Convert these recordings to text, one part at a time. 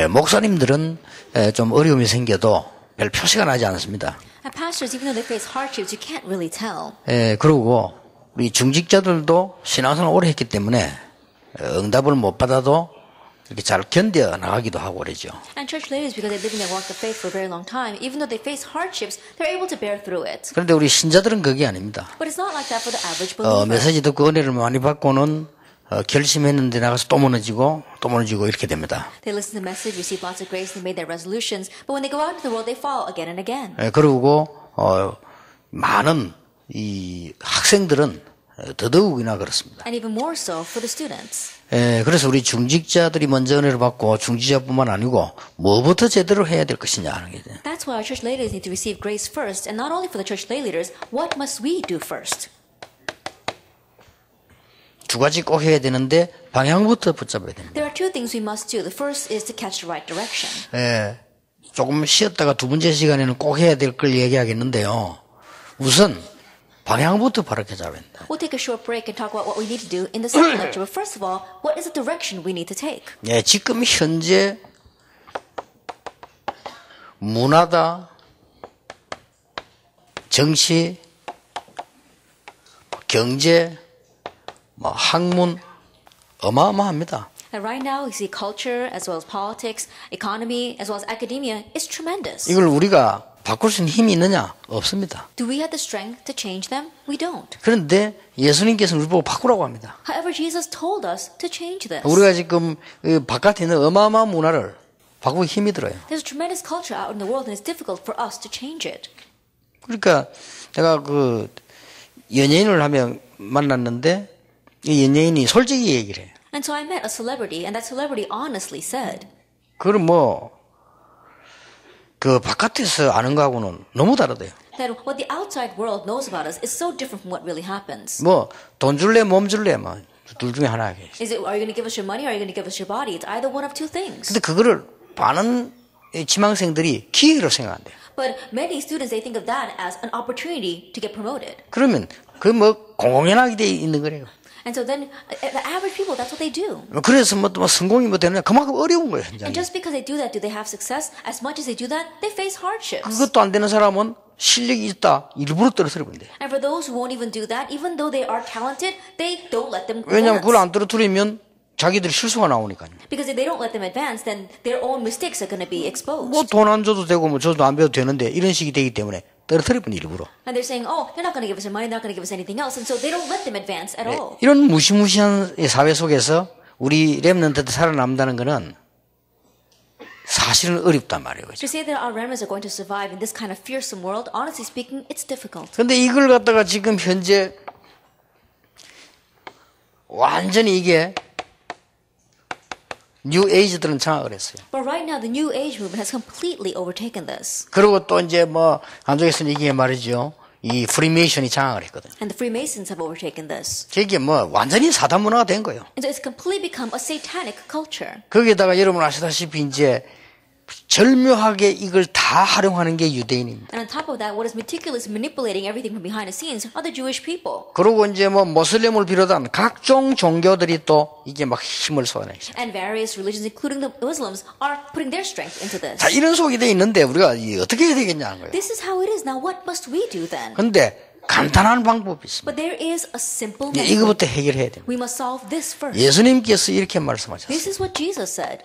목사님들은 좀 어려움이 생겨도 별 표시가 나지 않습니다. And pastors, even though they face hardships, you can't really tell. 그리고 우리 중직자들도 신앙생활을 오래 했기 때문에 응답을 못 받아도 이렇게 잘 견뎌 나가기도 하고 그러죠. And church ladies, because they live in their walk of faith for a very long time, even though they face hardships, they're able to bear through it. 그런데 우리 신자들은 그게 아닙니다. But it's not like that for the average believer. 메시지 듣고 은혜를 많이 받고는 결심했는데 나가서 또 무너지고 이렇게 됩니다. They listen to the message, receive lots of grace, they made their resolutions, but when they go out into the world, they fall again and again. 그리고 많은 이 학생들은 더더욱이나 그렇습니다. And even more so for the students. 그래서 우리 중직자들이 먼저 은혜를 받고 중직자뿐만 아니고 뭐부터 제대로 해야 될 것이냐 하는 게. That's why our church leaders need to receive grace first, and not only for the church lay leaders, what must we do first? 두 가지 꼭 해야 되는데 방향부터 붙잡아야 됩니다. There are two things we must do. The first is to catch the right direction. 조금 쉬었다가 두 번째 시간에는 꼭 해야 될 걸 얘기하겠는데요. 우선 방향부터 바르게 잡아야 된다. We'll take a short break and talk about what we need to do in the second lecture. But first of all, what is the direction we need to take? 지금 현재 문화다, 정치, 경제, 학문 어마어마합니다. And right now, we see culture as well as politics, economy as well as academia is tremendous. 이걸 우리가 바꿀 수 있는 힘이 있느냐? 없습니다. Do we have the strength to change them? We don't. 그런데 예수님께서는 우리 보고 바꾸라고 합니다. However, Jesus told us to change this. 우리가 지금 바깥에 있는 어마어마한 문화를 바꾸기 힘이 들어요. There's a tremendous culture out in the world and it's difficult for us to change it. 그러니까 내가 연예인을 하면 만났는데 이 연예인이 솔직히 얘기를 해요. And so I met a celebrity and that celebrity honestly said, 그럼 바깥에서 아는 거하고는 너무 다르대요. that what the outside world knows about us is so different from what really happens. 돈 줄래, 몸 줄래, 둘 중에 하나 하게. Is it, are you going to give us your money or are you going to give us your body? It's either one of two things. 근데 그거를 많은 지망생들이 기회로 생각한대요. But many students, they think of that as an opportunity to get promoted. 그러면 공공연하게 돼 있는 거래요. And so then, the average people, that's what they do. 그래서 성공이 되느냐 그만큼 어려운 거예요. And just because they do that, do they have success? As much as they do that, they face hardships. 그것도 안 되는 사람은 실력이 있다 일부러 떨어뜨리면 돼. And for those who won't even do that, even though they are talented, they don't let them 왜냐하면 그걸 advance. 안 떨어뜨리면 자기들이 실수가 나오니까요. Because if they don't let them advance, then their own mistakes are going to be exposed. 돈 안 줘도 되고 줘도 안 줘도 되는데 이런 식이 되기 때문에 떨어뜨리면 일부러. And they're saying, oh, they're not going to give us their money, they're not going to give us anything else. And so they don't let them advance at all. 이런 무시무시한 사회 속에서 우리 렘넌트들 살아남는다는 거는 사실은 어렵단 말이에요. To say that our remnants are going to survive in this kind of fearsome world, honestly speaking, it's difficult. 근데 이걸 갖다가 지금 현재 완전히 이게 뉴 에이지들은 장악을 했어요. But right now, the New Age movement has completely overtaken this. 그리고 또 이제 한쪽에서는 이게 말이죠. 이 프리메이션이 장악을 했거든요. And the Freemasons have overtaken this. 이게 완전히 사단 문화가 된 거예요. And so it's completely become a satanic culture. 거기에다가 여러분 아시다시피 이제 절묘하게 이걸 다 활용하는 게 유대인입니다. And on top of that, what is meticulously manipulating everything from behind the scenes are the Jewish people. 그리고 이제 모슬렘을 비롯한 각종 종교들이 또 이게 막 힘을 쏟아내죠. And various religions, including the Muslims, are putting their strength into this. 자, 이런 속이 돼 있는데 우리가 어떻게 해야 되겠냐는 거예요. This is how it is. Now, what must we do then? 근데 간단한 방법이 있습니다. But there is a simple method. 이거부터 해결해야 됩니다. We must solve this first. 예수님께서 이렇게 말씀하셨어요. This is what Jesus said.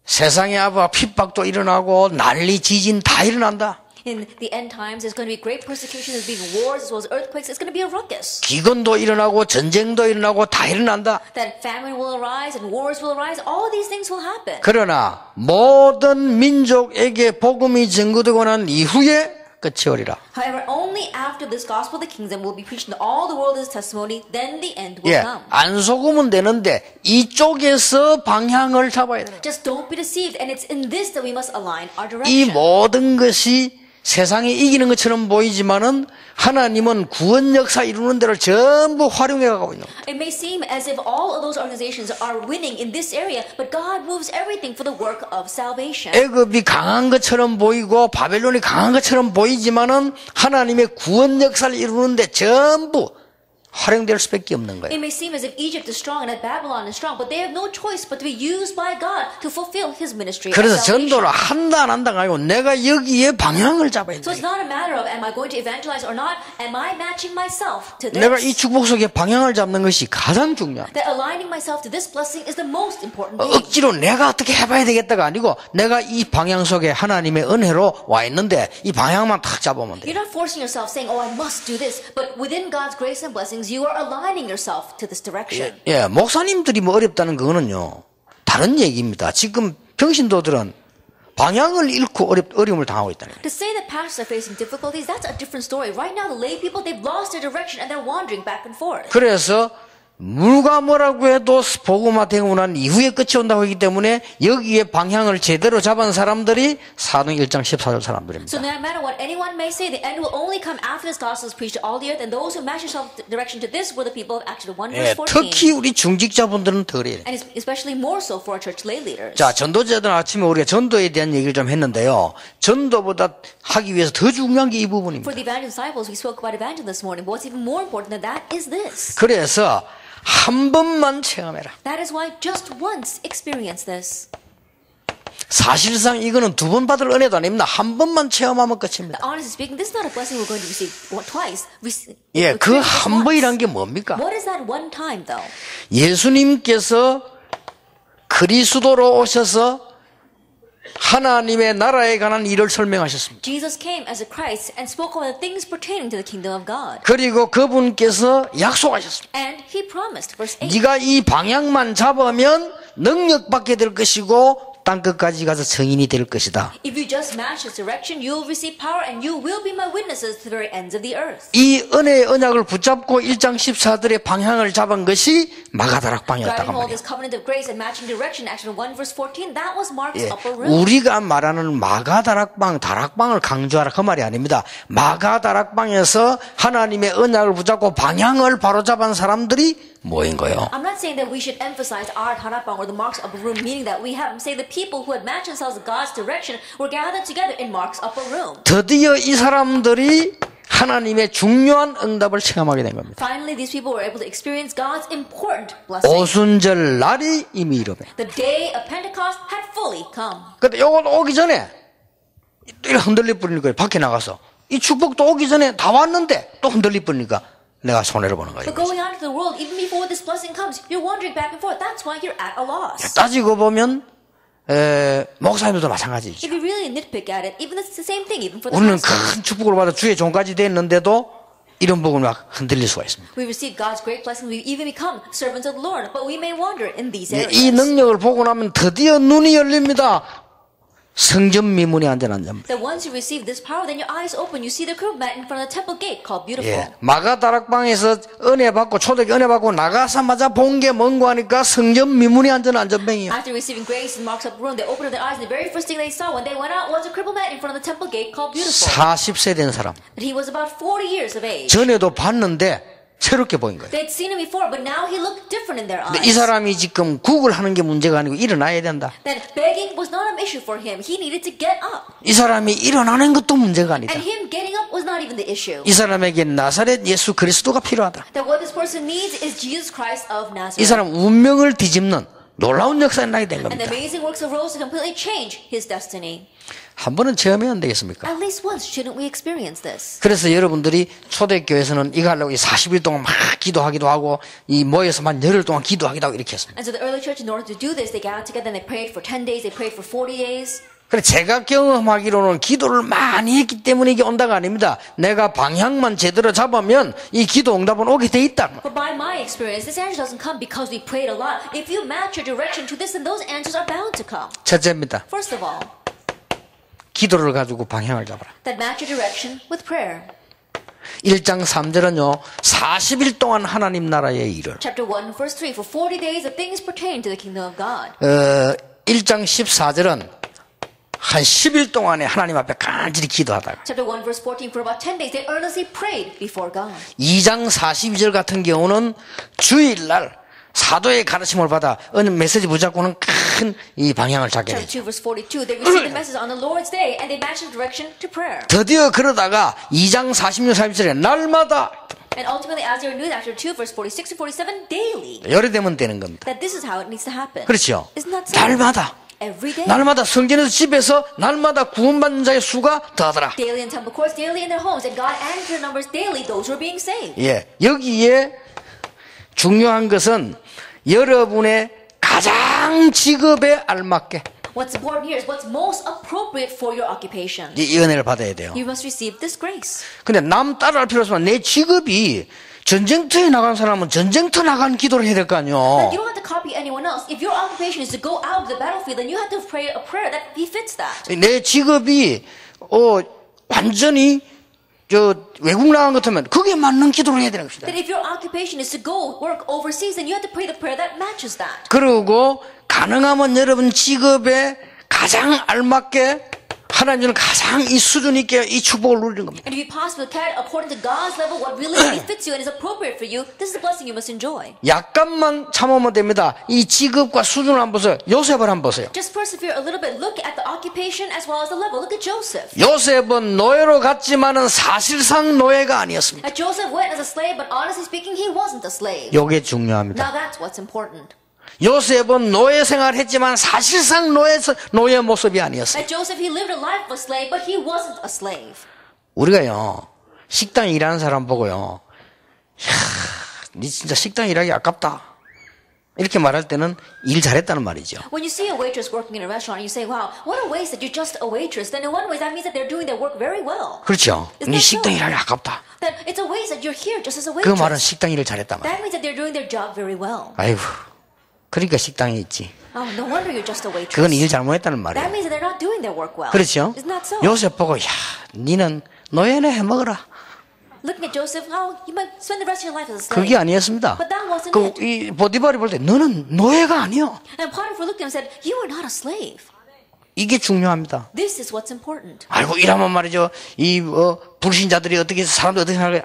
세상에 핍박도 일어나고 난리 지진 다 일어난다. In the end times, there's going to be great persecution, there's going to be wars as well as earthquakes. It's going to be a ruckus. 기근도 일어나고 전쟁도 일어나고 다 일어난다. That famine will arise and wars will arise. All these things will happen. 그러나 모든 민족에게 복음이 전거되고 난 이후에 끝이 오리라. However, only after this gospel of the kingdom will be preached to all the world as testimony, then the end will come. 안 속으면 되는데 이쪽에서 방향을 잡아야 돼요. Just don't be deceived, and it's in this that we must align our 이 direction. 모든 것이 세상에 이기는 것처럼 보이지만은 하나님은 구원 역사 이루는 데를 전부 활용해 가고 있는 거예요. It may seem as if all of those organizations are winning in this area, but God moves everything for the work of salvation. 애굽이 강한 것처럼 보이고 바벨론이 강한 것처럼 보이지만은 하나님의 구원 역사를 이루는데 전부 활용될 수밖에 없는 거예요. It may seem as if Egypt is strong and that Babylon is strong, but they have no choice but to be used by God to fulfill His ministry. 그래서 of salvation. 전도를 한다 안 한다가 아니고 내가 여기에 방향을 잡아야 So 돼. it's not a matter of am I going to evangelize or not? Am I matching myself to this? 내가 이 축복 속에 방향을 잡는 것이 가장 중요하다. That aligning myself to this blessing is the most important thing. 억지로 내가 어떻게 해봐야 되겠다가 아니고 내가 이 방향 속에 하나님의 은혜로 와 있는데 이 방향만 탁 잡으면 돼. You're not forcing yourself saying, oh, I must do this. But within God's grace and blessings, you are aligning yourself to this direction. 예, 목사님들이 뭐 어렵다는 그거는요 다른 얘기입니다. 지금 평신도들은 방향을 잃고 어려움을 당하고 있다는 거예요. To say that pastors are facing difficulties, that's a different story. Right now, the lay people, they've lost their direction and they're wandering back and forth. 그래서 누가 뭐라고 해도 복음화 되고 난 이후에 끝이 온다고 하기 때문에 여기에 방향을 제대로 잡은 사람들이 사도행 1장 14절 사람들입니다. So no matter what anyone may say, the end will only come after this gospel is preached to all the earth, and those who match yourself direction to this were the people of Acts 1 verse 14. 특히 우리 중직자분들은 더 그래요. And especially more so for our church lay leaders. 자, 전도자들 아침에 우리가 전도에 대한 얘기를 좀 했는데요. 전도보다 하기 위해서 더 중요한 게 이 부분입니다. For the evangelist disciples, we spoke about evangelism this morning, but what's even more important than that is this. 그래서 한 번만 체험해라. That is why just once experience this. 사실상 이거는 두 번 받을 은혜도 아닙니다. 한 번만 체험하면 끝입니다. Honestly speaking, this is not a blessing we're going to receive twice. 예, 그 한 번이란 게 뭡니까? What is that one time though? 예수님께서 그리스도로 오셔서 하나님의 나라에 관한 일을 설명하셨습니다. Jesus came as a Christ and spoke about the things pertaining to the kingdom of God. 그리고 그분께서 약속하셨습니다. And he promised, verse 8. 네가 이 방향만 잡으면 능력받게 될 것이고 땅 끝까지 가서 증인이 될 것이다. If you just match this direction, you will receive power and you will be my witnesses to the very ends of the earth. 이 은혜의 언약을 붙잡고 1장 14절의 방향을 잡은 것이 마가다락방이었다고 Grabbing hold 말이에요. this covenant of grace and matching direction, Acts 1 verse 14, that was Mark's 예, upper room. 우리가 말하는 마가다락방, 다락방을 강조하라 그 말이 아닙니다. 마가다락방에서 하나님의 언약을 붙잡고 방향을 바로잡은 사람들이 모인 거예요. I'm not saying that we should emphasize our Darakbang or the Mark's upper room, meaning that we have. I'm saying the people who had matched themselves with God's direction were gathered together in Mark's upper room. 드디어 이 사람들이 하나님의 중요한 응답을 체험하게 된 겁니다. Finally, these people were able to experience God's important blessing. 오순절 날이 이미 이르매. The day of Pentecost had fully come. 근데 요거 오기 전에 이렇게 흔들릴 뿐인 거예요. 밖에 나가서 이 축복도 오기 전에 다 왔는데 또 흔들릴 뿐이니까 내가 손해를 보는 거예요. But going out into the world, even before this blessing comes, you're wandering back and forth. That's why you're at a loss. 따지고 보면 목사님들도 마찬가지죠. If you really nitpick at it, even it's the same thing, even for the 우리는 pastors. 큰 축복을 받아 주의 종까지 됐는데도 이런 부분이 막 흔들릴 수가 있습니다. We receive God's great blessing. We even become servants of the Lord, but we may wander in these 이 areas. 능력을 보고 나면 드디어 눈이 열립니다. 성전 미문이 안전한 점. That once you receive this power, then your eyes open. You see the curb mat in front of the temple gate called Beautiful. 예, 마가다락방에서 은혜 받고 초대교 은혜 받고 나가자마자 본 게 뭔고 하니까 성전 미문이 안전한 전병이에요. After receiving grace in Mark's upper room, they opened up their eyes, and the very first thing they saw when they went out was a crippled man in front of the temple gate called Beautiful. 40세 된 사람. But he was about 40 years of age. 전에도 봤는데 새롭게 보인 거예요. They'd seen him before, but now he looked different in their 근데 eyes. 이 사람이 지금 구글 하는 게 문제가 아니고 일어나야 된다. Then begging was not an issue for him. He needed to get up. 이 사람이 일어나는 것도 문제가 아니다. And him getting up was not even the issue. 이 사람에게 나사렛 예수 그리스도가 필요하다. That what this person needs is Jesus Christ of 이 Nazareth. 사람 운명을 뒤집는 놀라운 역사가 나게 된 And the 겁니다. amazing works of rose to completely change his destiny. 한 번은 체험해야 안 되겠습니까? At least once shouldn't we experience this? 그래서 여러분들이 초대교회에서는 이거 하려고 40일 동안 막 기도하기도 하고 이 모여서만 열흘 동안 기도하기도 하고 이렇게 했습니다. And so the early church, in order to do this, they gathered together and they prayed for 10 days, they prayed for 40 days. 그래 제가 경험하기로는 기도를 많이 했기 때문에 이게 온다가 아닙니다. 내가 방향만 제대로 잡으면 이 기도 응답은 오게 돼 있다. But by my experience, this answer doesn't come because we prayed a lot. If you match your direction to this, then those answers are bound to come. 첫째입니다. First of all, 기도를 가지고 방향을 잡아라. that match your direction with prayer. 1장 3절은요. 40일 동안 하나님 나라의 일을. Chapter 1, verse 3, for 40 days of things pertaining to the kingdom of God. 1장 14절은 한 10일 동안에 하나님 앞에 간절히 기도하다가 Chapter 1, verse 14, for about 10 days, they earnestly prayed before God. 2장 42절 같은 경우는 주일날 사도의 가르침을 받아 어느 메시지 붙잡고는 큰 이 방향을 잡게 Chapter 되죠. 2 verse 42, they received the message on the Lord's day and they matched the direction to prayer. 드디어 그러다가 2장 46, 47절에 날마다 And ultimately, as they renewed after 2 verse 46 and 47 daily, 열애되면 되는 겁니다. that this is how it needs to happen. 그렇죠. Isn't that so? 날마다 Every day. 날마다 성전에서 집에서 날마다 구원받는 자의 수가 더하더라. Daily in temple courts, daily in their homes, and God added to their numbers daily those who are being saved. 예, 여기에 중요한 것은 여러분의 가장 직업에 알맞게 What's important here is what's most appropriate for your occupation. 이 은혜를 받아야 돼요. You must receive this grace. 근데 남 따라할 필요 없지만 내 직업이 전쟁터에 나간 사람은 전쟁터 나간 기도를 해야 될 거 아니에요. You don't have to copy anyone else. If your occupation is to go out to the battlefield, then you have to pray a prayer that befits that. 내 직업이 완전히 외국 나간 것 같으면 그게 맞는 기도를 해야 되는 것이다. That if your occupation is to go work overseas, then you have to pray the prayer that matches that. 그리고 가능하면 여러분 직업에 가장 알맞게 하나님은 가장 이 수준 있게 이 축복을 누리는 겁니다. And if you possibly can, according to God's level, what really befits you and is appropriate for you, this is the blessing you must enjoy. 약간만 참으면 됩니다. 이 직업과 수준을 한번 보세요. 요셉을 한번 보세요. Just persevere a little bit. Look at the occupation as well as the level. Look at Joseph. 요셉은 노예로 갔지만은 사실상 노예가 아니었습니다. Now, Joseph went as a slave, but honestly speaking, he wasn't a slave. 요게 중요합니다. Now that's what's important. 요셉은 노예 생활했지만 사실상 노예 모습이 아니었어요. Like Joseph, he lived a life of a slave, but he wasn't a slave. 우리가요 식당에 일하는 사람 보고요, 니 진짜 식당 일하기 아깝다 이렇게 말할 때는 일 잘했다는 말이죠. When you see a waitress working in a restaurant, you say, "Wow, what a waste that you're just a waitress." Then in one way, that means that they're doing their work very well. 그렇죠. Isn't 니 that 식당 so? 일하기 아깝다. That it's a waste that you're here just as a 그 말은 waitress. 식당 일을 잘했단 말이에요. That means that they're doing their job very well. 아이고, 그러니까 식당에 있지. Oh, no wonder you're just a waitress. 그건 일 잘못했다는 That 말이에요. means that they're not doing their work well. 그렇죠. Isn't that so? 요셉 보고 야, 니는 노예네 해먹어라. Looking at Joseph, oh, you might spend the rest of your life as a slave. 그게 아니었습니다. But that wasn't 그 it. 이 보디발이 볼 때 너는 노예가 아니요. And Potiphar looked at him and said, "You are not a slave. 이게 중요합니다. This is what's important." 아이고 이러면 말이죠. 이 불신자들이 어떻게 사람들 어떻게 생각해?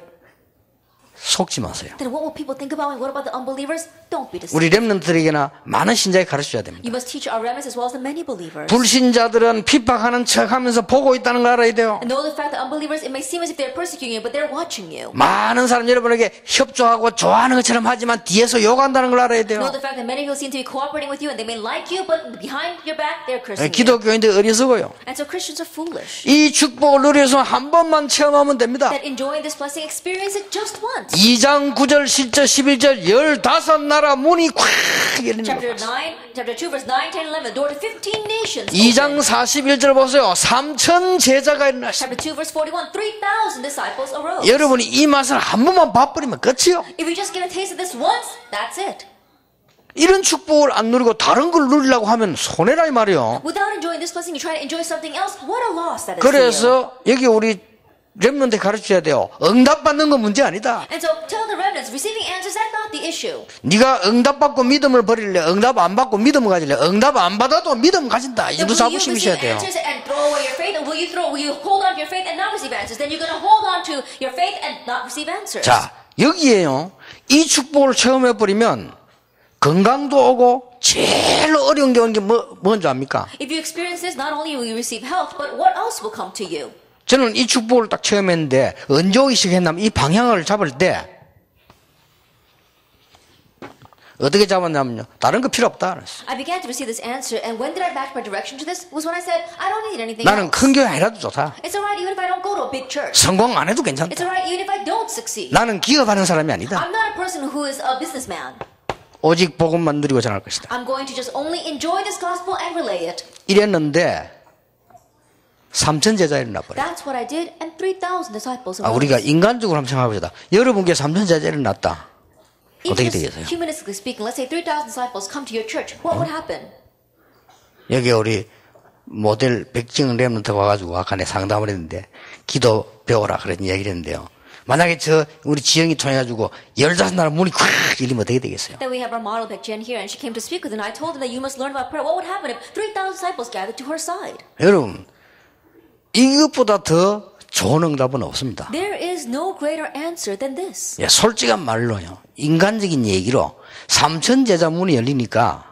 속지 마세요. Then what will people think about me? What about the unbelievers? Don't be deceived. 우리 렘넌트들에게나 많은 신자에 가르쳐줘야 됩니다. You must teach our remnants as well as the many believers. 불신자들은 핍박하는 척하면서 보고 있다는 걸 알아야 돼요. And know the fact that unbelievers, it may seem as if they're persecuting you, but they're watching you. 많은 사람 여러분에게 협조하고 좋아하는 것처럼 하지만 뒤에서 욕한다는 걸 알아야 돼요. Know the fact that many people seem to be cooperating with you, and they may like you, but behind your back, they're cursing you. 기독교인들 어리석어요. And so Christians are foolish. 이 축복을 누려서 한 번만 체험하면 됩니다. That enjoying this blessing, experience it just once. 2장 9절 10절 11절 15나라 문이 콱 열리는 Chapter 거예요. 2, verse 9, 10, 11. The door to 15 nations. 2장 opened. 41절 보세요. 3천 제자가 일어났어요. Chapter 2, verse 41. 3,000 disciples arose. 여러분이 이 맛을 한 번만 봐버리면 끝이요. If you just get a taste of this once, that's it. 이런 축복을 안 누리고 다른 걸 누리려고 하면 손해라 이 말이요. Without enjoying this blessing, you try to enjoy something else. What a loss that is to you. 그래서 여기 우리 렘넌트 가르쳐야 돼요. 응답받는 건 문제 아니다. And so tell the remnants, receiving answers, that's not the issue. 네가 응답받고 믿음을 버릴래? 응답 안 받고 믿음을 가질래? 응답 안 받아도 믿음 가진다. 이 정도 Then will you 자부심이셔야 receive 돼요. answers and throw away your faith, or will you hold on to your faith and not receive answers? Then you're going to hold on to your faith and not receive answers. 자, 여기에요. 이 축복을 체험해 버리면 건강도 오고 제일 어려운 게 오는 게 뭔지 압니까? If you experience this, not only will you receive health, but what else will come to you? 저는 이 축복을 딱 체험했는데 언제 오기 시작했냐면 이 방향을 잡을 때 어떻게 잡았냐면요. 다른 거 필요 없다 그랬어요. I began to receive this answer, and when did I match my direction to this? Was when I said, I don't need anything 나는 else. 큰 교회 아니라도 좋다. It's alright even if I don't go to a big church. 성공 안 해도 It's 괜찮다. alright even if I don't succeed. 나는 기업하는 사람이 아니다. I'm not a person who is a businessman. 오직 복음만 누리고 전할 것이다. I'm going to just only enjoy this gospel and relay it. 이랬는데 3천 제자 일어나버려. That's what I did, and 3,000 disciples arose. 우리가 인간적으로 한번 생각해보자. 여러분께 3천 제자 일어났다. 어떻게 Even 되겠어요? humanistically speaking, let's say 3,000 disciples come to your church. What would happen? 여기 우리 모델 백증 렘넌트가 와가지고 아까 내 상담을 했는데 기도 배워라 그런 얘기를 했는데요. 만약에 우리 지영이 통해가지고 15나라 문이 콱 열리면 어떻게 되겠어요? Then we have our model Baek-Jen here, and she came to speak with, and I told them that you must learn about prayer. What would happen if 3,000 disciples gathered to her side? 여러분 이것보다 더 좋은 응답은 없습니다. There is no greater answer than this. 예, 솔직한 말로요. 인간적인 얘기로 3천 제자 문이 열리니까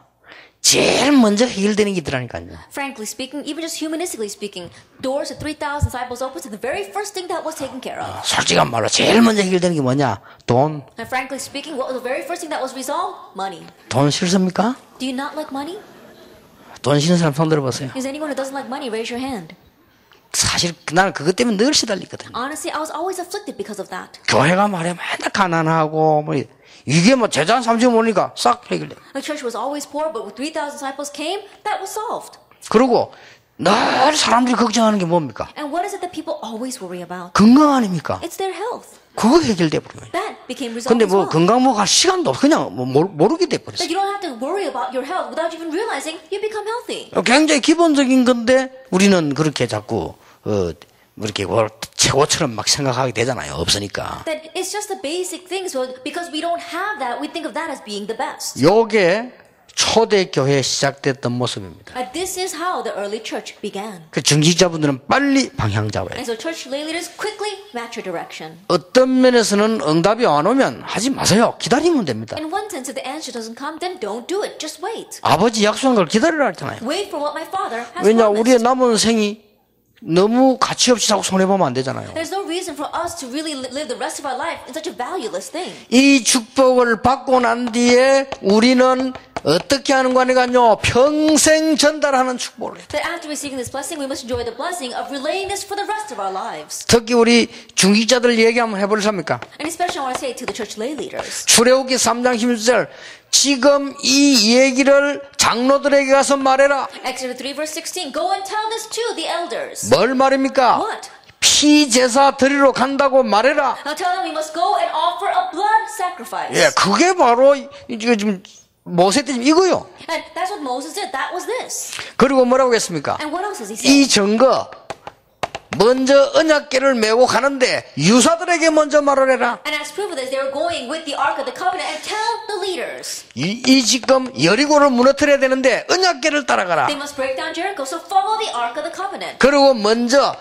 제일 먼저 해결되는 게 있더라니까요. Frankly speaking, even just humanistically speaking, doors to 3,000 disciples opened to the very first thing that was taken care of. 솔직한 말로 제일 먼저 해결되는 게 뭐냐? 돈. And frankly speaking, what was the very first thing that was resolved? Money. 돈 싫습니까? Do you not like money? 돈 싫은 사람 손 들어보세요. Is anyone who doesn't like money, raise your hand. 사실 나는 그것 때문에 늘 시달리거든요. Honestly, I was always afflicted because of that. 교회가 말이야 맨날 가난하고 뭐 이게 뭐 제자 3천 모니까 싹 해결돼. The church was always poor, but when 3,000 disciples came, that was solved. 그리고 늘 사람들이 걱정하는 게 뭡니까? And what is it that people always worry about? 건강 아닙니까? It's their health. 그거 해결돼 버려요. That became resolved 근데 as 뭐 well. 건강 뭐 갈 시간도 없고 그냥 뭐 모르게 돼 버렸어요. That you don't have to worry about your health without even realizing you become healthy. 굉장히 기본적인 건데 우리는 그렇게 자꾸 이렇게 최고처럼 막 생각하게 되잖아요. 없으니까. That it's just the basic things. So because we don't have that, we think of that as being the best. 요게 초대 교회에 시작됐던 모습입니다. And this is how the early church began. 그 중직자분들은 빨리 방향 잡아야 And 돼요. so church lay leaders quickly match your direction. 어떤 면에서는 응답이 안 오면 하지 마세요. 기다리면 됩니다. In one sense, if the answer doesn't come, then don't do it. Just wait. 아버지 약속한 걸 기다리라 했잖아요. Wait for what my father has 왜냐 우리의 promised. 남은 생이 너무 가치 없이 자꾸 손해보면 안 되잖아요. There's no reason for us to really live the rest of our life in such a valueless thing. 이 축복을 받고 난 뒤에 우리는 어떻게 하는 거 아니간요? 평생 전달하는 축복을 해요. That after receiving this blessing, we must enjoy the blessing of relaying this for the rest of our lives. 특히 우리 중직자들 얘기 한번 해보렵니까? And especially I want to say to the church lay leaders. 출애굽기 3장 16절 지금 이 얘기를 장로들에게 가서 말해라. Exodus 3 verse 16. Go and tell this to the elders. 뭘 말입니까? What? 피제사 드리러 간다고 말해라. Now tell them we must go and offer a blood sacrifice. 예, 그게 바로 이게 지금 모세 때 이거요. And that's what Moses did. That was this. 그리고 뭐라고 했습니까? And what else does he say? 이 증거 먼저 언약궤를 메고 가는데 유사들에게 먼저 말을 해라. And as proof of this, they were going with the Ark of the Covenant and tell the leaders. 이 지금 여리고를 무너뜨려야 되는데 언약궤를 따라가라. They must break down Jericho, so follow the Ark of the Covenant. 그리고 먼저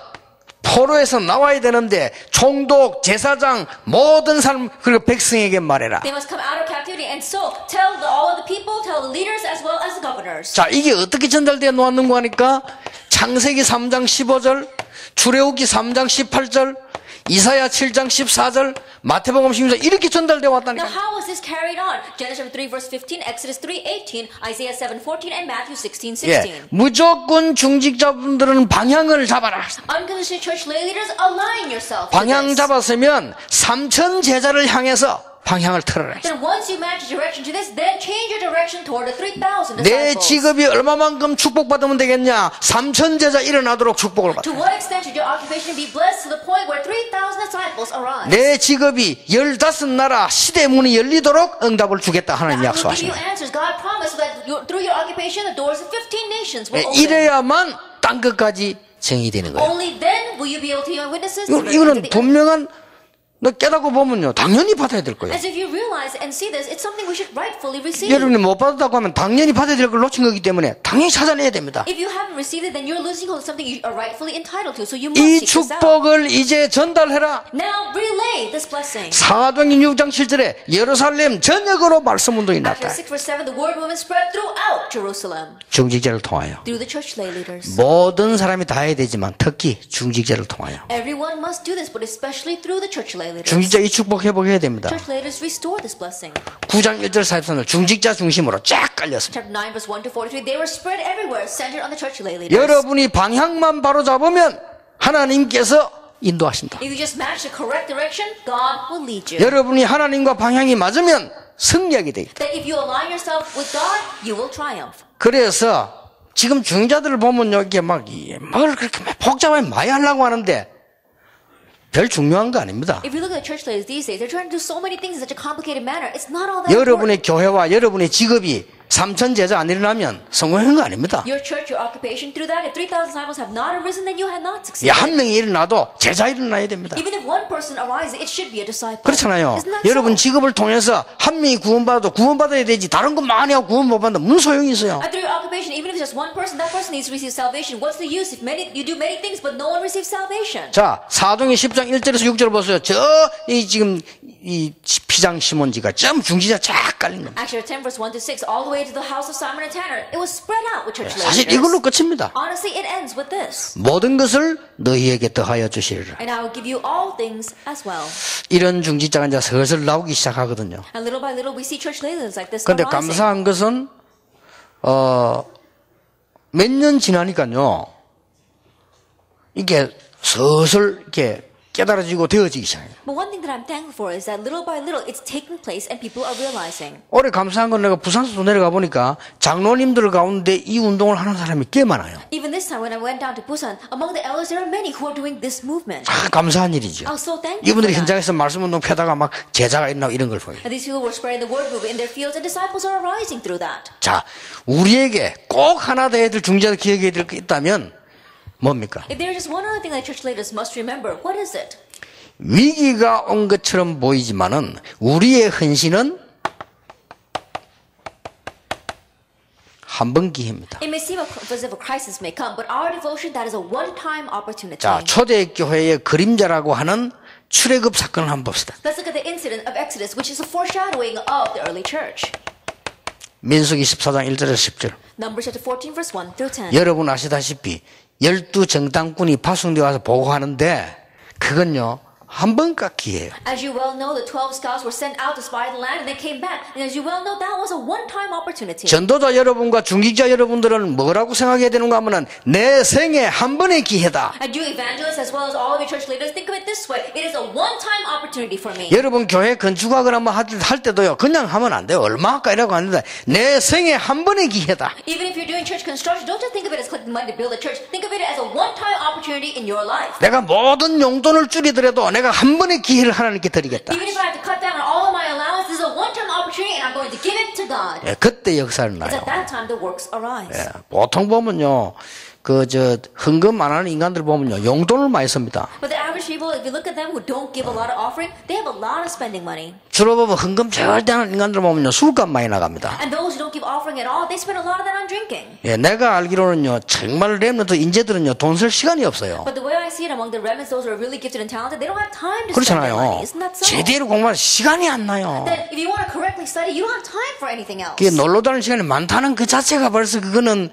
포로에서 나와야 되는데 총독, 제사장, 모든 사람 그리고 백성에게 말해라. They must come out of captivity, and so tell all of the people, tell the leaders as well as the governors. 자, 이게 어떻게 전달되어 놓았는가 하니까 창세기 3장 15절, 출애굽기 3장 18절, 이사야 7장 14절, 마태복음 16장 이렇게 전달되어 Now, 왔다니까. how was this carried on? Genesis 3 verse 15, Exodus 3 18, Isaiah 7 14, and Matthew 16 16. 예, 무조건 중직자분들은 방향을 잡아라. Unconditional church lay leaders, align yourself. to 방향 this. 잡았으면 3천 제자를 향해서 방향을 틀어라. Then once you match your direction to this, then change your direction toward the 3,000 내 disciples. 직업이 얼마만큼 축복받으면 되겠냐? 3천 제자 일어나도록 축복을 받아. To what extent should your occupation be blessed to the point where 3,000 disciples arise? 내 직업이 15나라 시대 문이 열리도록 응답을 주겠다 하나님 I will give 약속하십니다. you answers. God promised that through your occupation, the doors of 15 nations will open. 이래야만 땅 끝까지 정의되는 거예요. Only then will you be able to be witnesses. to the end of 이거는 the earth. 분명한 너 깨닫고 보면요 당연히 받아야 될 거예요. As if you realize and see this, it's something we should rightfully receive. 여러분이 못 받았다고 하면 당연히 받아야 될 걸 놓친 거기 때문에 당연히 찾아내야 됩니다. If you haven't received it, then you're losing hold of something you are rightfully entitled to. So you must 이 seek this out. 축복을 이제 전달해라. Now relay this blessing. 사도행전 6장 7절에 예루살렘 전역으로 말씀 운동이 After 났다. 6 verse 7, the word movement spread throughout Jerusalem 중직자를 통하여 through the church lay leaders. 모든 사람이 다 해야 되지만 특히 중직자를 통하여 Everyone must do this, but especially through the church lay leaders. 중직자 이 축복 회복해야 됩니다. Church leaders restore this blessing. 9장 1절 43절 중직자 중심으로 쫙 깔렸습니다. Chapter 9 verse 1 to 43, they were spread everywhere, centered on the church lay leaders. 여러분이 방향만 바로 잡으면 하나님께서 인도하신다. If you just match the correct direction, God will lead you. 여러분이 하나님과 방향이 맞으면 승리하게 돼 있다. That if you align yourself with God, you will triumph. 그래서 지금 중자들을 보면요 이게 막 뭘 그렇게 복잡하게 많이 하려고 하는데 별 중요한 거 아닙니다. If you look at the church leaders these days, they're trying to do so many things in such a complicated manner. It's not all that important. 여러분의 교회와 여러분의 직업이 3천 제자 안 일어나면 성공한 거 아닙니다. Your church, your occupation, through that, if 3,000 disciples have not arisen, then you have not 예, succeeded. 한 명이 일어나도 제자 일어나야 됩니다. Even if one person arises, it should be a disciple. 그렇잖아요. Isn't that 여러분 so? 직업을 통해서 한 명이 구원받아도 구원받아야 되지 다른 거 많이 하고 구원 못 받는다 무슨 소용이 있어요? And through your occupation, even if it's just one person, that person needs to receive salvation. What's the use if you do many things but no one receives salvation? 자, 사도행전 10장 1절에서 6절 보세요. 지금 이 피장 시몬지가 좀 중지자 쫙 깔린 겁니다. Actually, 10 verse 1 to 6, all the way to the house of Simon and Tanner, it was spread out with church 사실 leaders. 이걸로 끝입니다. Honestly, it ends with this. 모든 것을 너희에게 더하여 주시리라. And I will give you all things as well. 이런 중지자가 이제 슬슬 나오기 시작하거든요. And little by little, we see church leaders like this 그런데 arising. 감사한 것은 몇 년 지나니까요. 이게 슬슬 이렇게 깨달아지고 되어지기 시작해요. But one thing that I'm thankful for is that little by little, it's taking place and people are realizing. 올해 감사한 건 내가 부산서도 내려가 보니까 장로님들 가운데 이 운동을 하는 사람이 꽤 많아요. Even this time when I went down to Busan, among the elders, there are many who are doing this movement. 참 감사한 일이죠. I was so thankful 이분들이 for that. 현장에서 말씀 운동 펴다가 막 제자가 있나 이런 걸 보여요. And these people were spreading the word movement in their fields, and disciples are arising through that. 자, 우리에게 꼭 하나 더 해야 될 중재자 기억해야 될 게 있다면 뭡니까? If there is just one other thing that church leaders must remember, what is it? 위기가 온 것처럼 보이지만은 우리의 헌신은 한 번 기회입니다. It may seem as if a crisis may come, but our devotion, that is a one-time opportunity. 자, 초대교회의 그림자라고 하는 출애굽 사건을 한번 봅시다. Let's look at the incident of Exodus, which is a foreshadowing of the early church. 민수기 14장 1절에서 10절. Numbers chapter 14, verse 1 through 10. 여러분 아시다시피 12 정당군이 파송되어 와서 보고하는데 그건요 한 번 깎기예요. As you well know, the 12 scouts were sent out to spy the land and they came back. And as you well know, that was a one-time opportunity. 전도자 여러분과 중직자 여러분들은 뭐라고 생각해야 되는가 하면은 내 생에 한 번의 기회다. And you evangelists as well as all of your church leaders, think of it this way. It is a one-time opportunity for me. 여러분 교회 건축하거나 뭐 할 때도요 그냥 하면 안 돼요. 얼마 할까 이라고 하는데 내 생에 한 번의 기회다. Even if you're doing church construction, don't just think of it as collecting money to build a church. Think of it as a one-time opportunity in your life. 내가 모든 용돈을 줄이더라도 내가 한 번의 기회를 하나님께 드리겠다. Even if I have to cut down on all of my allowance, this is a one-time opportunity and I'm going to give it to God. 예, 그때 역사를 It's 나요. at that time the works arise. 예, 보통 보면요 헌금 안 하는 인간들 보면요 용돈을 많이 씁니다. But the average people, if you look at them who don't give a lot of offering, they have a lot of spending money. 주로 보면 헌금 절대 안 하는 인간들 보면요 술값 많이 나갑니다. And those who don't give offering at all, they spend a lot of that on drinking. 예, 내가 알기로는요 정말 렘넌트 인재들은요 돈 쓸 시간이 없어요. But the way I see it among the remnants, those who are really gifted and talented, they don't have time to spend their 그렇잖아요. money. Isn't that so? 제대로 공부할 시간이 안 나요. Then if you want to correctly study, you don't have time for anything else. 그게 놀러 다니는 시간이 많다는 그 자체가 벌써 그거는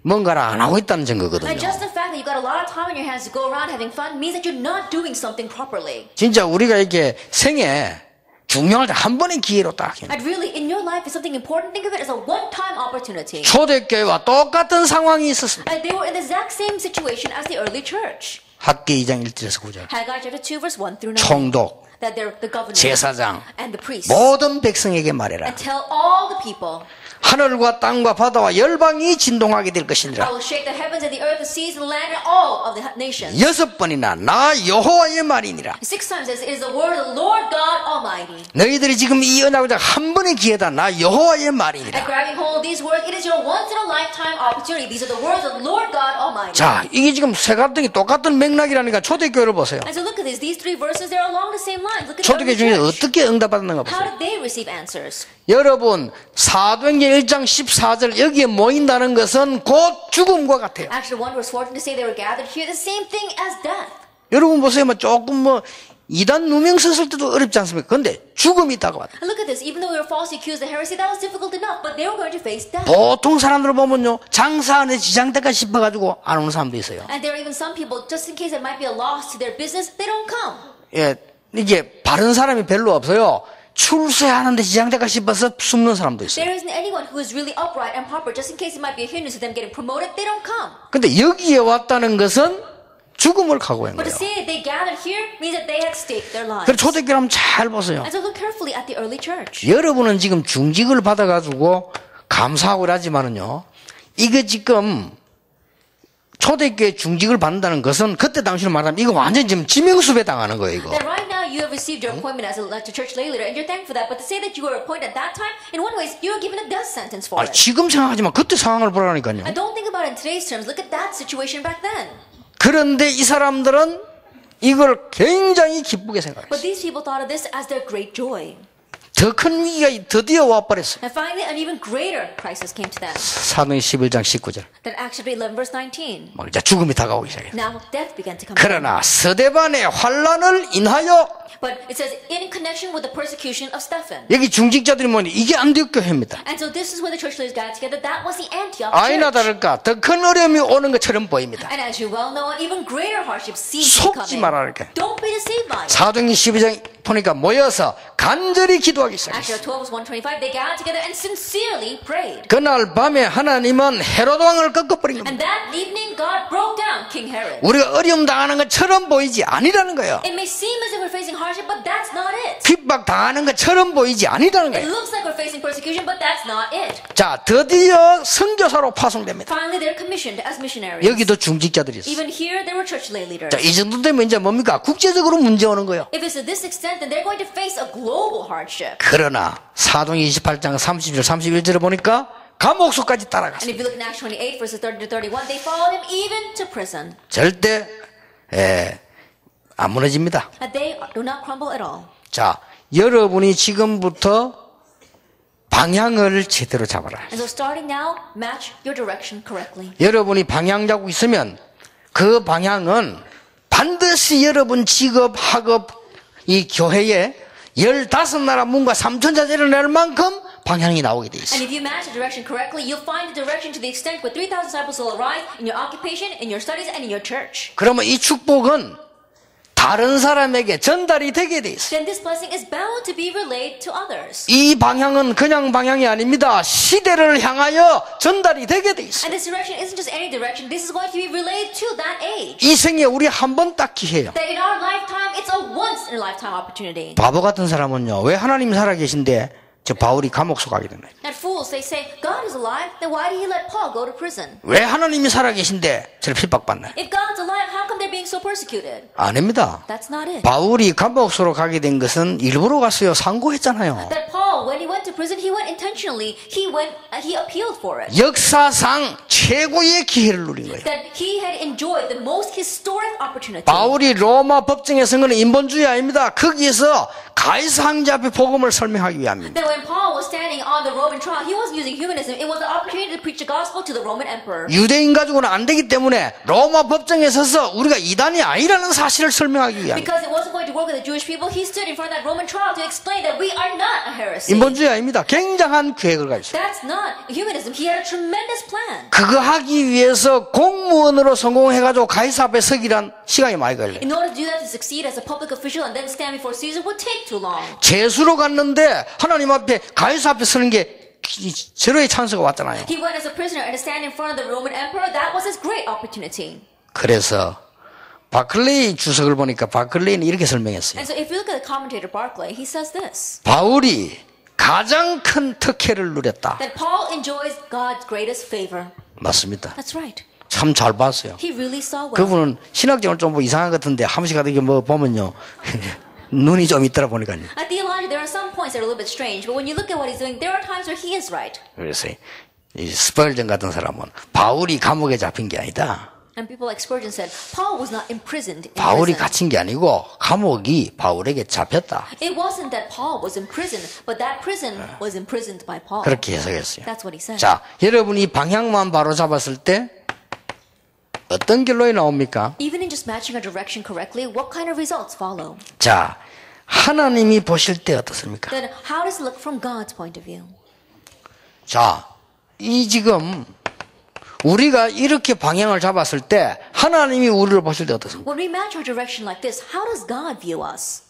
뭔가를 안 하고 있다는 증거거든요. And just the fact that you've got a lot of time on your hands to go around having fun means that you're not doing something properly. 진짜 우리가 이렇게 생에 중요할 때 한 번의 기회로 딱 And really, in your life, is something important. Think of it as a one-time opportunity. 초대교회와 똑같은 상황이 있었습니다. And they were in the exact same situation as the early church. 학기 2장 1절에서 9절 Haggai chapter 2, verse 1 through 9. 총독 That they're the governor 제사장 and the priests. 모든 백성에게 말해라. And tell all the people, 하늘과 땅과 바다와 열방이 진동하게 될 I 것이니라. will shake the heavens and the earth, the seas and the land and all of the nations. 6번이나 나 여호와의 말이니라. 6 times says, it is the word of the Lord God Almighty. 너희들이 지금 이 언약을 한 번의 기회다. 나 여호와의 말이니라. And grabbing hold of these words, it is your once in a lifetime opportunity. These are the words of the Lord God Almighty. 자, 이게 지금 세 가지 똑같은 맥락이라니까 초대교회를 보세요. And so look at this. These three verses, they're along the same lines. Look at the 초대교회 early 중에 church. 어떻게 응답받는가 How 보세요. did they receive answers? 여러분 사도행전 1장 14절 여기에 모인다는 것은 곧 죽음과 같아요. Actually, 1 verse 14 to say they were gathered here, the same thing as death. 여러분 보세요. 조금 이단 누명 썼을 때도 어렵지 않습니까? 근데 죽음이 다가왔다. And look at this. Even though we were falsely accused of heresy, that was difficult enough, but they were going to face death. 보통 사람들 보면요 장사 안에 지장될까 싶어가지고 안 오는 사람도 있어요. And there are even some people, just in case it might be a loss to their business, they don't come. 예, 이게 바른 사람이 별로 없어요. 출세하는데 지장될까 싶어서 숨는 사람도 있어요. There isn't anyone who is really upright and proper, just in case it might be a hindrance to them getting promoted, they don't come. 근데 여기에 왔다는 것은 죽음을 각오한 But to 거예요. say that they gathered here means that they had staked their lives. 그래서 초대교회 한번 잘 보세요. And so look carefully at the early church. 여러분은 지금 중직을 받아가지고 감사하고 이러지만은요, 이거 지금 초대교회 중직을 받는다는 것은 그때 당시로 말하면 이거 완전 지금 지명수배 당하는 거예요, 이거. That right now you you have received your appointment as a church lay leader, and you're thankful for that, but to say that you were appointed at that time, in one way, you were given a death sentence for it. 지금 생각하지만 그때 상황을 보라니까요. And don't think about it in today's terms. Look at that situation back then. 그런데 이 사람들은 이걸 굉장히 기쁘게 생각했어요. But these people thought of this as their great joy. 더 큰 위기가 드디어 와버렸어요. And finally, an even greater crisis came to them. 사도행 11장 19절. Then Acts chapter 11, verse 19. 막 이제 죽음이 다가오기 시작했어요. Now death began to come. 그러나 스데반의 환란을 인하여 But it says, in connection with the persecution of Stephen. 여기 중직자들이 뭐니 이게 안디옥 교회입니다. And so this is where the church leaders got together. That was the Antioch 아니나 church. 다를까 더 큰 어려움이 오는 것처럼 보입니다. And as you well know, an even greater hardship seems to be 속지 coming. 말아라. Don't be deceived by it. 사도행 12장 보니까 모여서 간절히 기도하기 Acts 시작했어요. 12, verse 125, they gathered together and sincerely prayed. 그날 밤에 하나님은 헤로드 왕을 꺾어버린 겁니다. And that evening, God broke down King Herod. 우리가 어려움 당하는 것처럼 보이지 아니라는 거예요. It may seem as if we're facing hardship, but that's not it. 핍박 당하는 것처럼 보이지 아니라는 It 거예요. looks like we're facing persecution, but that's not it. 자, 드디어 선교사로 파송됩니다. Finally, they're commissioned as missionaries. 여기도 중직자들이 있어요. Even here, there were church lay leaders. 자, 이 정도 되면 이제 뭡니까? 국제적으로 문제 오는 거예요. If it's to this extent, then they're going to face a global hardship. 그러나 사도행 28장 30절 31절에 보니까 감옥소까지 And 따라갔어요. if you look in Acts 28, verses 30 to 31, they followed him even to prison. 절대 안 무너집니다. And they do not crumble at all. 자, 여러분이 지금부터 방향을 제대로 잡아라. And so starting now, match your direction correctly. 여러분이 방향 잡고 있으면 그 방향은 반드시 여러분 직업, 학업, 이 교회에 15나라 문과 3천자제를 낼 만큼 방향이 나오게 돼 And 있어요. if you match the direction correctly, you'll find the direction to the extent where 3,000 disciples will arise in your occupation, in your studies, and in your church. 그러면 이 축복은 다른 사람에게 전달이 되게 돼 있어요. Then this blessing is bound to be relayed to others. 이 방향은 그냥 방향이 아닙니다. 시대를 향하여 전달이 되게 돼 있어요. And this direction isn't just any direction. This is going to be relayed to that age. 이 생에 우리 한 번 딱 기회예요. That in our lifetime, it's a once-in-a-lifetime opportunity. 바보 같은 사람은요, 왜 하나님 살아계신데 저 바울이 감옥소 가게 되나요? And fools, they say, God is alive, then why did he let Paul go to prison? 왜 하나님이 살아계신데 저를 핍박받나요? If God's alive, how come they're being so persecuted? 아닙니다. That's not it. 바울이 감옥소로 가게 된 것은 일부러 갔어요. 상고했잖아요. That Paul, when he went to prison, he went intentionally. He appealed for it. 역사상 최고의 기회를 누린 거예요. That he had enjoyed the most historic opportunity. 바울이 로마 법정에 선 것은 인본주의 아닙니다. 거기에서 가이사 황제 앞에 복음을 설명하기 위함입니다. That when Paul was standing on the Roman trial, he wasn't using humanism. It was the opportunity to preach the gospel to the Roman emperor. 유대인 가지고는 안 되기 때문에 로마 법정에 서서 우리가 이단이 아니라는 사실을 설명하기 위함입니다. Because it wasn't going to work with the Jewish people, he stood in front of that Roman trial to explain that we are not a heresy. 인본주의 아닙니다. 굉장한 계획을 가지고 있어요. That's not humanism. He had a tremendous plan. 그거 하기 위해서 공무원으로 성공해가지고 가이사 앞에 서기란 시간이 많이 걸려요. In order to do that, to succeed as a public official and then stand before Caesar would take too long. 재수로 갔는데 하나님 앞에 가이사 앞에 서는 게 절호의 찬스가 왔잖아요. He went as a prisoner and to stand in front of the Roman emperor. That was his great opportunity. 그래서 바클레이 주석을 보니까 바클레이는 이렇게 설명했어요. And so if you look at the commentator Barclay, he says this. 바울이 가장 큰 특혜를 누렸다. That Paul enjoys God's greatest favor. 맞습니다. That's right. 참 잘 봤어요. He really saw well. 그분은 신학적으로 좀 이상한 것 같은데 한 번씩 가다가 뭐 보면요. 눈이 좀 있더라 보니까요. At theology, there are some points that are a little bit strange, but when you look at what he's doing, there are times where he is right. 그래서 이 스펄전 같은 사람은 바울이 감옥에 잡힌 게 아니다. And people like Spurgeon said, Paul was not imprisoned in 바울이 prison. 갇힌 게 아니고 감옥이 바울에게 잡혔다. It wasn't that Paul was in prison, but that prison was imprisoned by Paul. 그렇게 해석했어요. That's what he said. 자, 여러분이 방향만 바로 잡았을 때 어떤 결론이 나옵니까? Even in just matching our direction correctly, what kind of results follow? 자, 하나님이 보실 때 어떻습니까? Then how does it look from God's point of view? 자, 이 지금 우리가 이렇게 방향을 잡았을 때 하나님이 우리를 보실 때 어떻습니까? When we match our direction like this, how does God view us?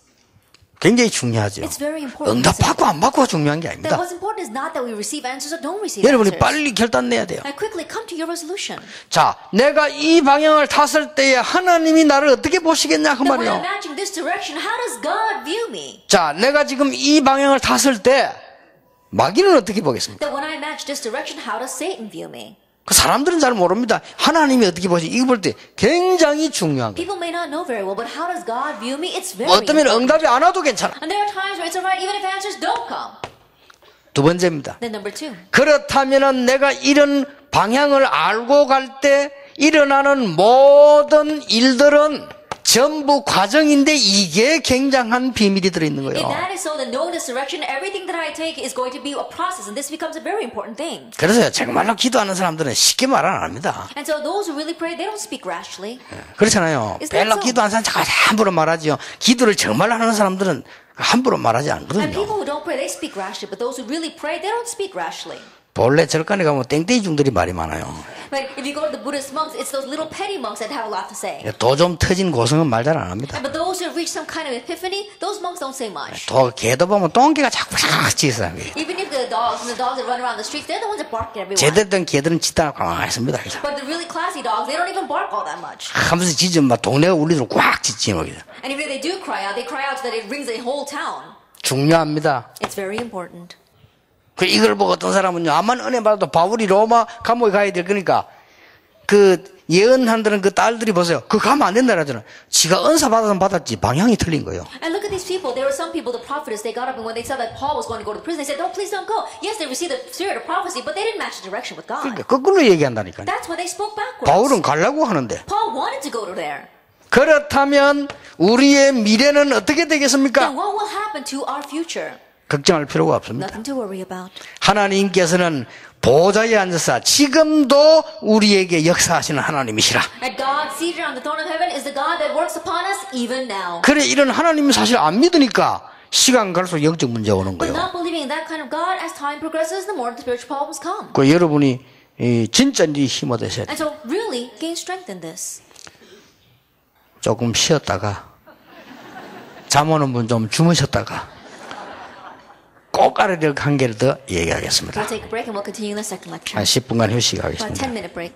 굉장히 중요하죠. It's very important. 응답받고 안 받고가 중요한 게 That 아닙니다. what's important is not that we receive answers or don't receive 여러분이 answers. 빨리 결단 내야 돼요. Now quickly come to your resolution. 자, 내가 이 방향을 탔을 때에 하나님이 나를 어떻게 보시겠냐 그 Then when 말이요. I'm matching this direction, how does God view me? 자, 내가 지금 이 방향을 탔을 때 마귀는 어떻게 보겠습니까? That when I match this direction, how does Satan view me? 그 사람들은 잘 모릅니다. 하나님이 어떻게 보시지? 이거 볼 때 굉장히 중요한 거예요. People may not know very well, but how does God view me? It's very 어쩌면 important. 응답이 안 와도 괜찮아. And there are times where it's alright even if answers don't come. 두 번째입니다. Then number 2. 그렇다면은 내가 이런 방향을 알고 갈 때 일어나는 모든 일들은 전부 과정인데 이게 굉장한 비밀이 들어있는 If 거예요. that is so, then knowing this direction, everything that I take is going to be a process, and this becomes a very important thing. 그래서 정말로 기도하는 사람들은 쉽게 말 안 합니다. And so those who really pray, they don't speak rashly. 그렇잖아요. Is that 별로 so? 기도하는 사람 잘 함부로 말하지요. 기도를 정말 하는 사람들은 함부로 말하지 And 않거든요. people who don't pray, they speak rashly, but those who really pray, they don't speak rashly. 본래 절간에 가면 땡땡이 중들이 말이 많아요. But if you go to the Buddhist monks, it's those little petty monks that have a lot to say. 도 좀 터진 고성은 말 잘 안 합니다. But those who have reached some kind of epiphany, those monks don't say much. 개도 보면 똥개가 자꾸 짖어요. Even if the dogs that run around the streets, they're the ones that bark at everyone. 제대로 된 개들은 짖다가 가만히 있습니다. But the really classy dogs, they don't even bark all that much. 하면서 짖으면 막 동네가 울리도록 꽉 짖지는 거죠. And if they do cry out, they cry out so that it rings the whole town. 중요합니다. It's very important. 그 이걸 보고 어떤 사람은요, 암만 은혜 받아도 바울이 로마 감옥에 가야 될 거니까 그 예언한다는 그 딸들이 보세요. 그 가면 안 된다 그러잖아요. 지가 은사 받아서 받았지 방향이 틀린 거예요. And look at these people. There were some people, the prophetess, they got up and when they saw that Paul was going to go to prison, they said, "No, please don't go." Yes, they received the spirit of prophecy, but they didn't match the direction with God. 그러니까 거꾸로 얘기한다니까요. That's why they spoke backwards. 바울은 가려고 하는데. Paul wanted to go to there. 그렇다면 우리의 미래는 어떻게 되겠습니까? Then what will happen to our future? 걱정할 필요가 없습니다. Nothing to worry about. 하나님께서는 보좌에 앉아서 지금도 우리에게 역사하시는 하나님이시라. And God seated on the throne of heaven is the God that works upon us even now. 그래 이런 하나님이 사실 안 믿으니까 시간 갈수록 영적 문제가 오는 But 거예요. not believing in that kind of God, as time progresses, the more the spiritual problems come. 그 여러분이 진짜 네 힘을 되셔야 돼. And so really gain strength in this. 조금 쉬었다가 잠 오는 분 좀 주무셨다가 꼭 알아야 될 관계를 더 얘기하겠습니다. We'll take a break and we'll continue in the second lecture. 한 10분간 About a 휴식하겠습니다. 10-minute break.